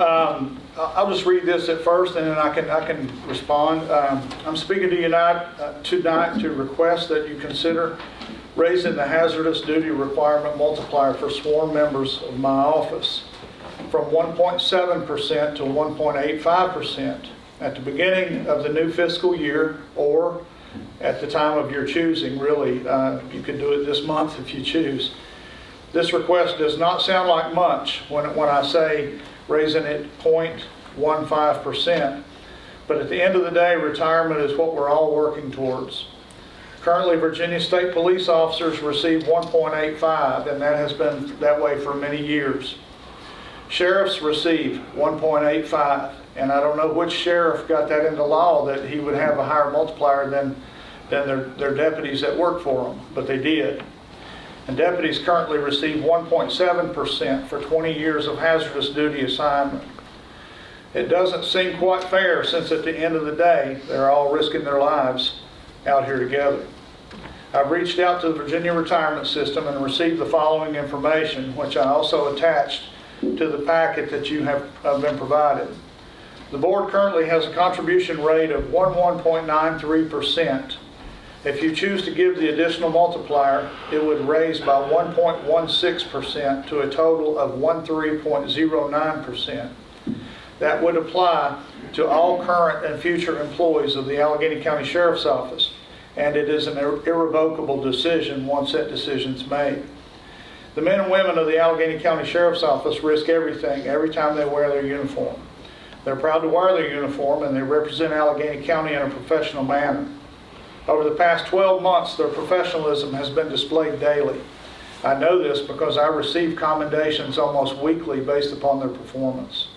I'll just read this at first, and then I can respond. I'm speaking to you tonight to request that you consider raising the hazardous duty requirement multiplier for sworn members of my office from 1.7% to 1.85% at the beginning of the new fiscal year, or at the time of your choosing. Really, you could do it this month if you choose. This request does not sound like much when I say raising it 0.15%, but at the end of the day, retirement is what we're all working towards. Currently, Virginia State Police officers receive 1.85, and that has been that way for many years. Sheriffs receive 1.85, and I don't know which sheriff got that into law that he would have a higher multiplier than their deputies that work for them, but they did. And deputies currently receive 1.7% for 20 years of hazardous duty assignment. It doesn't seem quite fair, since at the end of the day, they're all risking their lives out here together. I've reached out to the Virginia retirement system and received the following information, which I also attached to the packet that you have been provided. The board currently has a contribution rate of 11.93%. If you choose to give the additional multiplier, it would raise by 1.16% to a total of 13.09%. That would apply to all current and future employees of the Alleghany County Sheriff's Office, and it is an irrevocable decision once that decision's made. The men and women of the Alleghany County Sheriff's Office risk everything every time they wear their uniform. They're proud to wear their uniform, and they represent Alleghany County in a professional manner. Over the past 12 months, their professionalism has been displayed daily. I know this because I receive commendations almost weekly based upon their performance.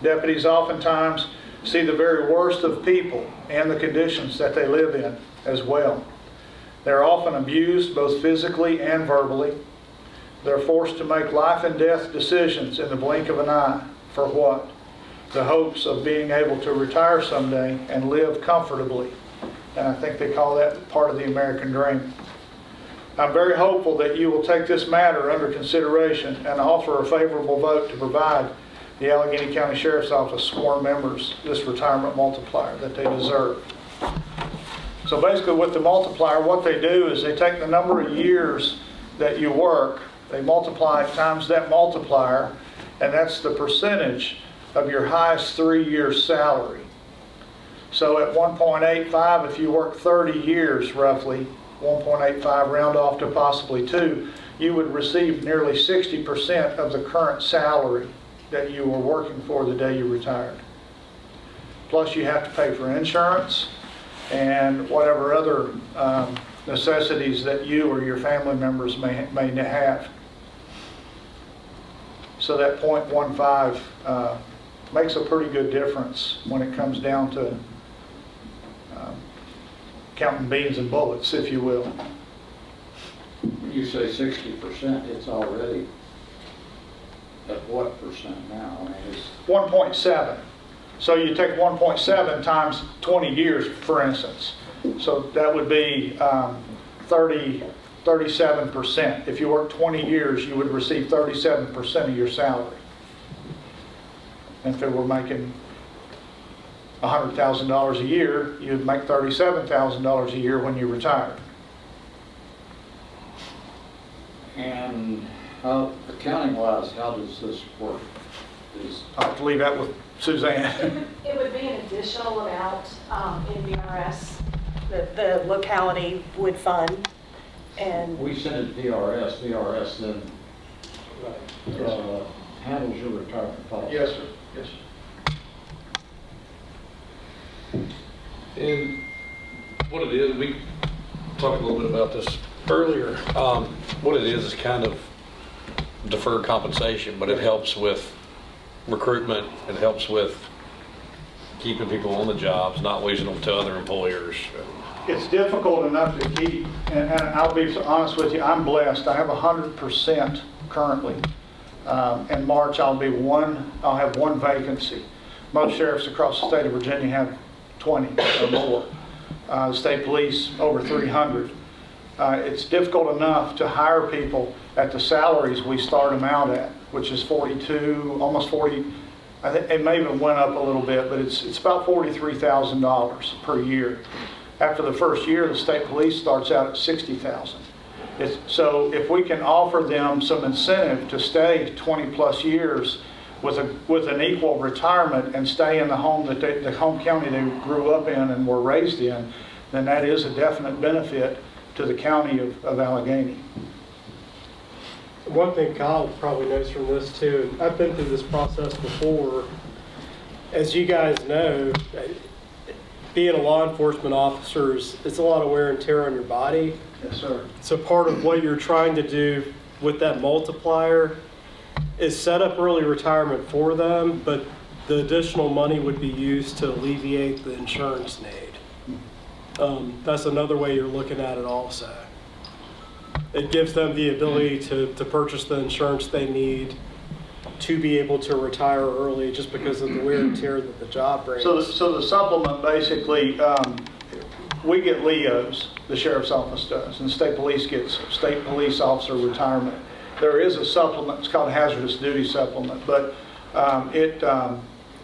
Deputies oftentimes see the very worst of people and the conditions that they live in as well. They're often abused both physically and verbally. They're forced to make life and death decisions in the blink of an eye. For what? The hopes of being able to retire someday and live comfortably. And I think they call that part of the American dream. I'm very hopeful that you will take this matter under consideration and offer a favorable vote to provide the Alleghany County Sheriff's Office sworn members this retirement multiplier that they deserve. So basically with the multiplier, what they do is they take the number of years that you work, they multiply times that multiplier, and that's the percentage of your highest 3-year salary. So at 1.85, if you work 30 years roughly, 1.85 round off to possibly 2, you would receive nearly 60% of the current salary that you were working for the day you retired. Plus you have to pay for insurance and whatever other necessities that you or your family members may have. So that 0.15 makes a pretty good difference when it comes down to counting beans and bullets, if you will. You say 60%, it's already at what percent now? I mean, it's 1.7. So you take 1.7 times 20 years, for instance. So that would be 37%. If you work 20 years, you would receive 37% of your salary. And if they were making $100,000 a year, you'd make $37,000 a year when you retired. And accounting-wise, how does this work? I'll have to leave that with Suzanne. It would be an additional amount in VRS that the locality would fund. And We send it to VRS. VRS then handles your retirement policy. Yes, sir. Yes, sir. And what it is, we talked a little bit about this earlier. What it is kind of deferred compensation, but it helps with recruitment. It helps with keeping people on the jobs, not losing them to other employers. It's difficult enough to keep, and I'll be honest with you, I'm blessed. I have 100% currently. In March, I'll have one vacancy. Most sheriffs across the state of Virginia have 20 or more. The state police, over 300. It's difficult enough to hire people at the salaries we start them out at, which is 42, almost 40, I think it may have went up a little bit, but it's about $43,000 per year. After the first year, the state police starts out at $60,000. So if we can offer them some incentive to stay 20 plus years with an equal retirement and stay in the home the home county they grew up in and were raised in, then that is a definite benefit to the county of Alleghany. One thing Kyle probably knows from this too, and I've been through this process before. As you guys know, being a law enforcement officer it's a lot of wear and tear on your body. Yes, sir. So part of what you're trying to do with that multiplier is set up early retirement for them, but the additional money would be used to alleviate the insurance need. That's another way you're looking at it also. It gives them the ability to purchase the insurance they need to be able to retire early just because of the wear and tear that the job brings. So the supplement basically, we get LEOs, the sheriff's office does, and state police gets state police officer retirement. There is a supplement, it's called hazardous duty supplement, but it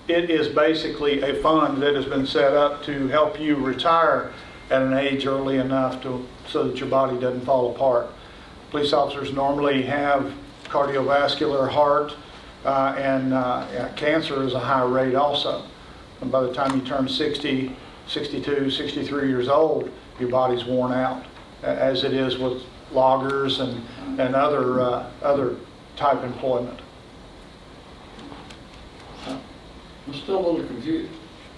is basically a fund that has been set up to help you retire at an age early enough so that your body doesn't fall apart. Police officers normally have cardiovascular, heart, and cancer is a high rate also. And by the time you turn 60, 62, 63 years old, your body's worn out, as it is with loggers and other type employment. I'm still a little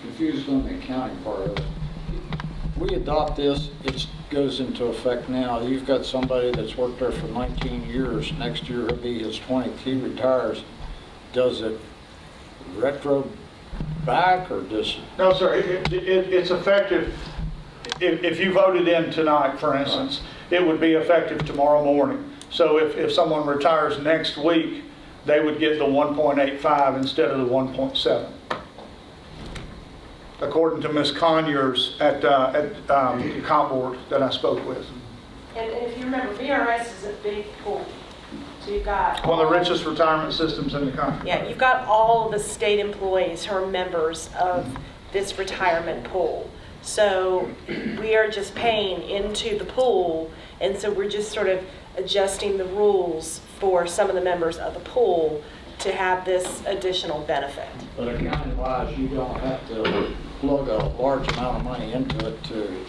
confused on the accounting part of it. We adopt this, it goes into effect now. You've got somebody that's worked there for 19 years. Next year will be his 20th. He retires. Does it retro back or does it? No, sir, it's effective. If you voted in tonight, for instance, it would be effective tomorrow morning. So if someone retires next week, they would get the 1.85 instead of the 1.7. According to Ms. Conyers at the comp board that I spoke with. And if you remember, VRS is a big pool. So you've got One of the richest retirement systems in the country. Yeah, you've got all of the state employees who are members of this retirement pool. So we are just paying into the pool, and so we're just sort of adjusting the rules for some of the members of the pool to have this additional benefit. But accounting-wise, you don't have to plug a large amount of money into it to...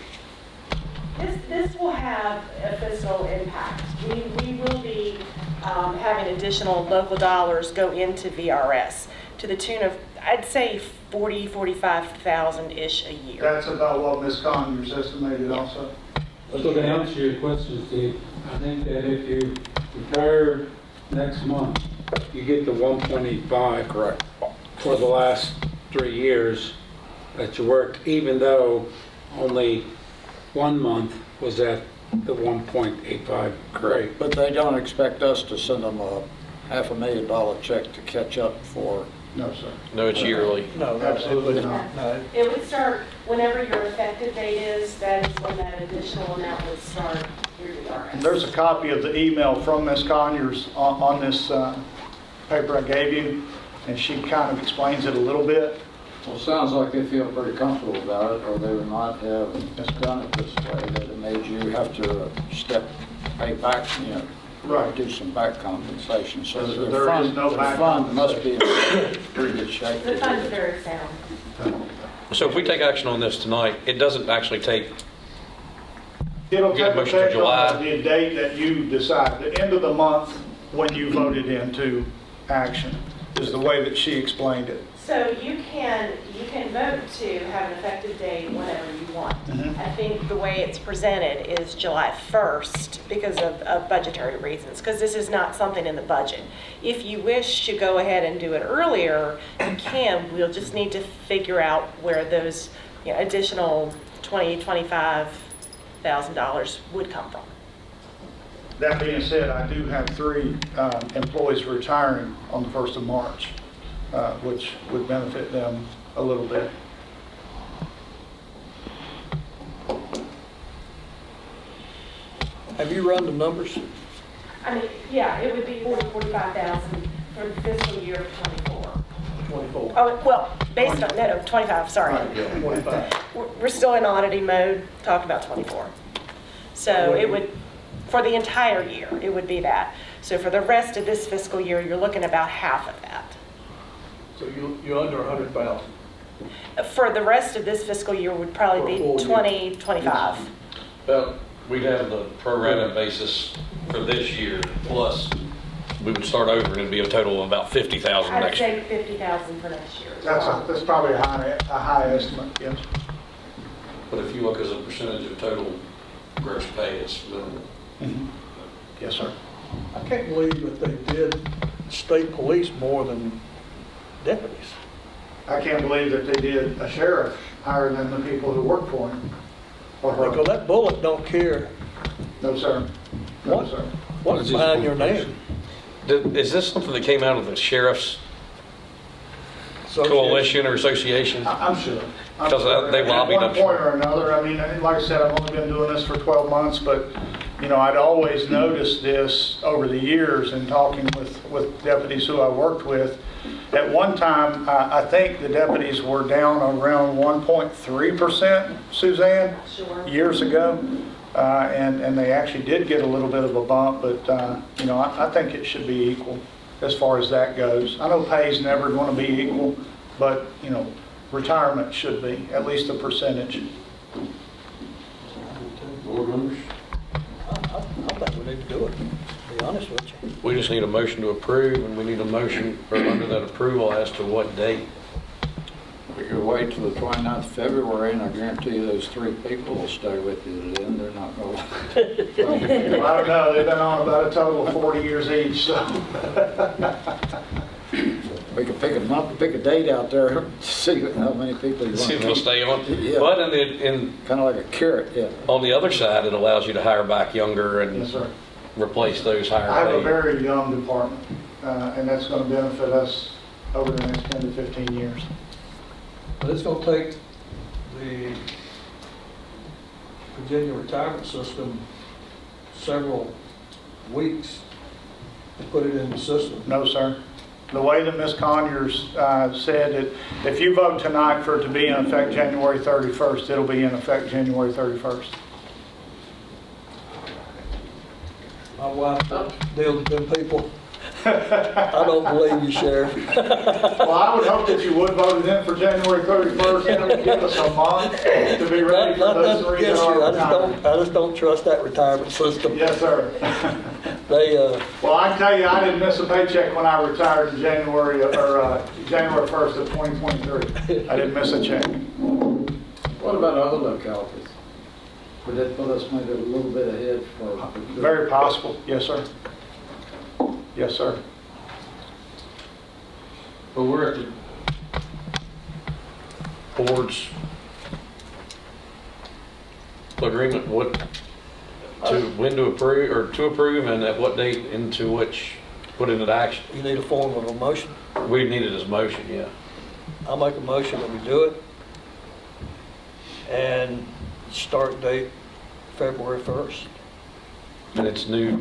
This will have a fiscal impact. We will be having additional local dollars go into VRS to the tune of, I'd say, 45,000-ish a year. That's about what Ms. Conyers estimated also. So to answer your question, Steve, I think that if you retire next month, you get the 1.85 Correct. for the last 3 years that you worked, even though only 1 month was at the 1.85 grade. But they don't expect us to send them a $500,000 check to catch up for... No, sir. No, it's yearly. No, absolutely not. No. It would start whenever your effective date is. That is when that additional amount would start through VRS. There's a copy of the email from Ms. Conyers on this paper I gave you, and she kind of explains it a little bit. Well, it sounds like they feel pretty comfortable about it, or they would not have done it this way, that it made you have to pay back, Right. do some back compensation. So There the is fund, no the back fund must be in pretty good shape. The fund's very sound. So if we take action on this tonight, it doesn't actually take, It'll Get a take motion for effect July. on the date that you decide. The end of the month when you voted into action is the way that she explained it. So you can vote to have an effective date whenever you want. Mhm. I think the way it's presented is July 1st because of budgetary reasons, because this is not something in the budget. If you wish to go ahead and do it earlier, you can. We'll just need to figure out where those additional $25,000 would come from. That being said, I do have 3 employees retiring on the 1st of March, which would benefit them a little bit. Have you run the numbers? I mean, yeah, it would be 45,000 for the fiscal year of '24. 24. Oh, well, based on, no, 25, sorry. 25. We're still in auditing mode, talked about 24. So it would, for the entire year, it would be that. So for the rest of this fiscal year, you're looking about half of that. So you're under 100,000. For the rest of this fiscal year would probably For a full be year. 20, 25. Well, we'd have the pro rata basis for this year, plus we would start over and it'd be a total of about 50,000 I'd next year. say 50,000 for next year. That's probably a high estimate, yes. But if you look as a percentage of total gross pay, it's minimal. Yes, sir. I can't believe that they did state police more than deputies. I can't believe that they did a sheriff higher than the people who work for him. Or her. Because that bullet don't care No, sir. No, What? sir. what's behind your name. Is this something that came out of the sheriff's coalition or association? I'm sure. I'm Because sure. they lobbied, I'm At one point or another, I mean, like I said, I've only been doing this for 12 months, but, you know, I'd always noticed this over the years in talking with deputies who I worked with. At one time, I think the deputies were down around 1.3%, Suzanne, Sure. years ago. And they actually did get a little bit of a bump, but, you know, I think it should be equal as far as that goes. I know pay's never going to be equal, but, you know, retirement should be, at least a percentage. Board members? I think we need to do it, to be honest with you. We just need a motion to approve, and we need a motion or under that approval as to what date. We could wait till the 29th of February, and I guarantee you those three people will stay with you to the end. They're not going to. Well, I don't know, they've been on about a total of 40 years each, so. We could pick a date out there to see how many people you See if they'll want. stay on. Yeah. But in Kind of like a carrot, yeah. on the other side, it allows you to hire back younger and Yes, sir. replace those I higher have a paid. very young department, and that's going to benefit us over the next 10 to 15 years. But it's gonna take the Virginia retirement system several weeks to put it in the system. No, sir. The way that Ms. Conyers said it, if you vote tonight for it to be in effect January 31st, it'll be in effect January 31st. My wife deals with them people. I don't believe you, Sheriff. Well, I would hope that you would vote it in for January 31st, and it would give us a month to be ready for Not those nothing three that against you, are retired. I just don't trust that retirement system. Yes, sir. They, Well, I can tell you, I didn't miss a paycheck when I retired in January 1st of 2023. I didn't miss a check. What about other localities? Would that put us maybe a little bit ahead for? Very possible, yes, sir. Yes, sir. But we're at the board's agreement, when to approve, or to approve, and at what date into which, put into action. you need a form of a motion. We need it as motion, yeah. I'll make a motion that we do it. And start date February 1st. And it's new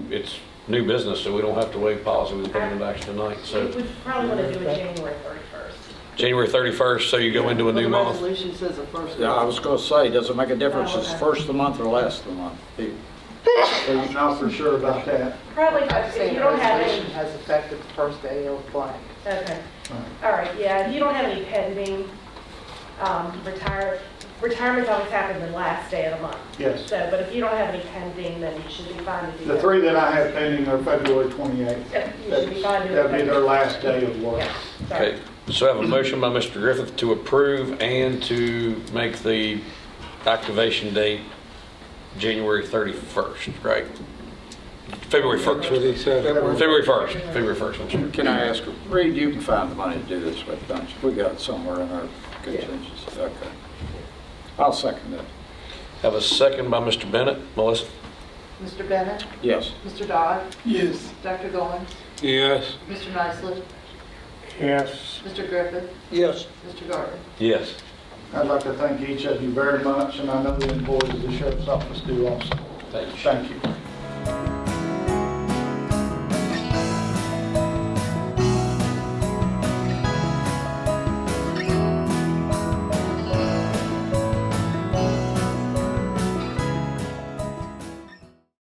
business, so we don't have to waive policy, we can put it into action tonight, We so. would probably want to do it January 31st. January 31st, so you go into a new The month. resolution says the first. Yeah, I was going to say, does it make a difference if it's first of the month or last of the month? I'm not for sure about that. Probably, I'm just if saying you the don't have resolution any, has effective the first day of blank. okay. All right, yeah, if you don't have any pending retirements always happen the last day of the month. Yes. So, but if you don't have any pending, then you should be fine to do that. The three that I have pending are February 28th. Yep, you should be fine to do that. That'll be their last day of work. Yeah, sorry. Okay, so I have a motion by Mr. Griffith to approve and to make the activation date January 31st, right? February 1st. That's what he said. February 1st, February 1st, I'm sorry. Can I ask, Reed, you can find the money to do this with, don't you? We got it somewhere in our contingency. Okay. I'll second that. Have a second by Mr. Bennett. Melissa? Mr. Bennett? Yes. Mr. Dodd? Yes. Dr. Goins? Yes. Mr. Nicely? Yes. Mr. Griffith? Yes. Mr. Gardner? Yes. I'd like to thank each of you very much, and I know the employees of the Sheriff's Office do also. Thank you. Thank you.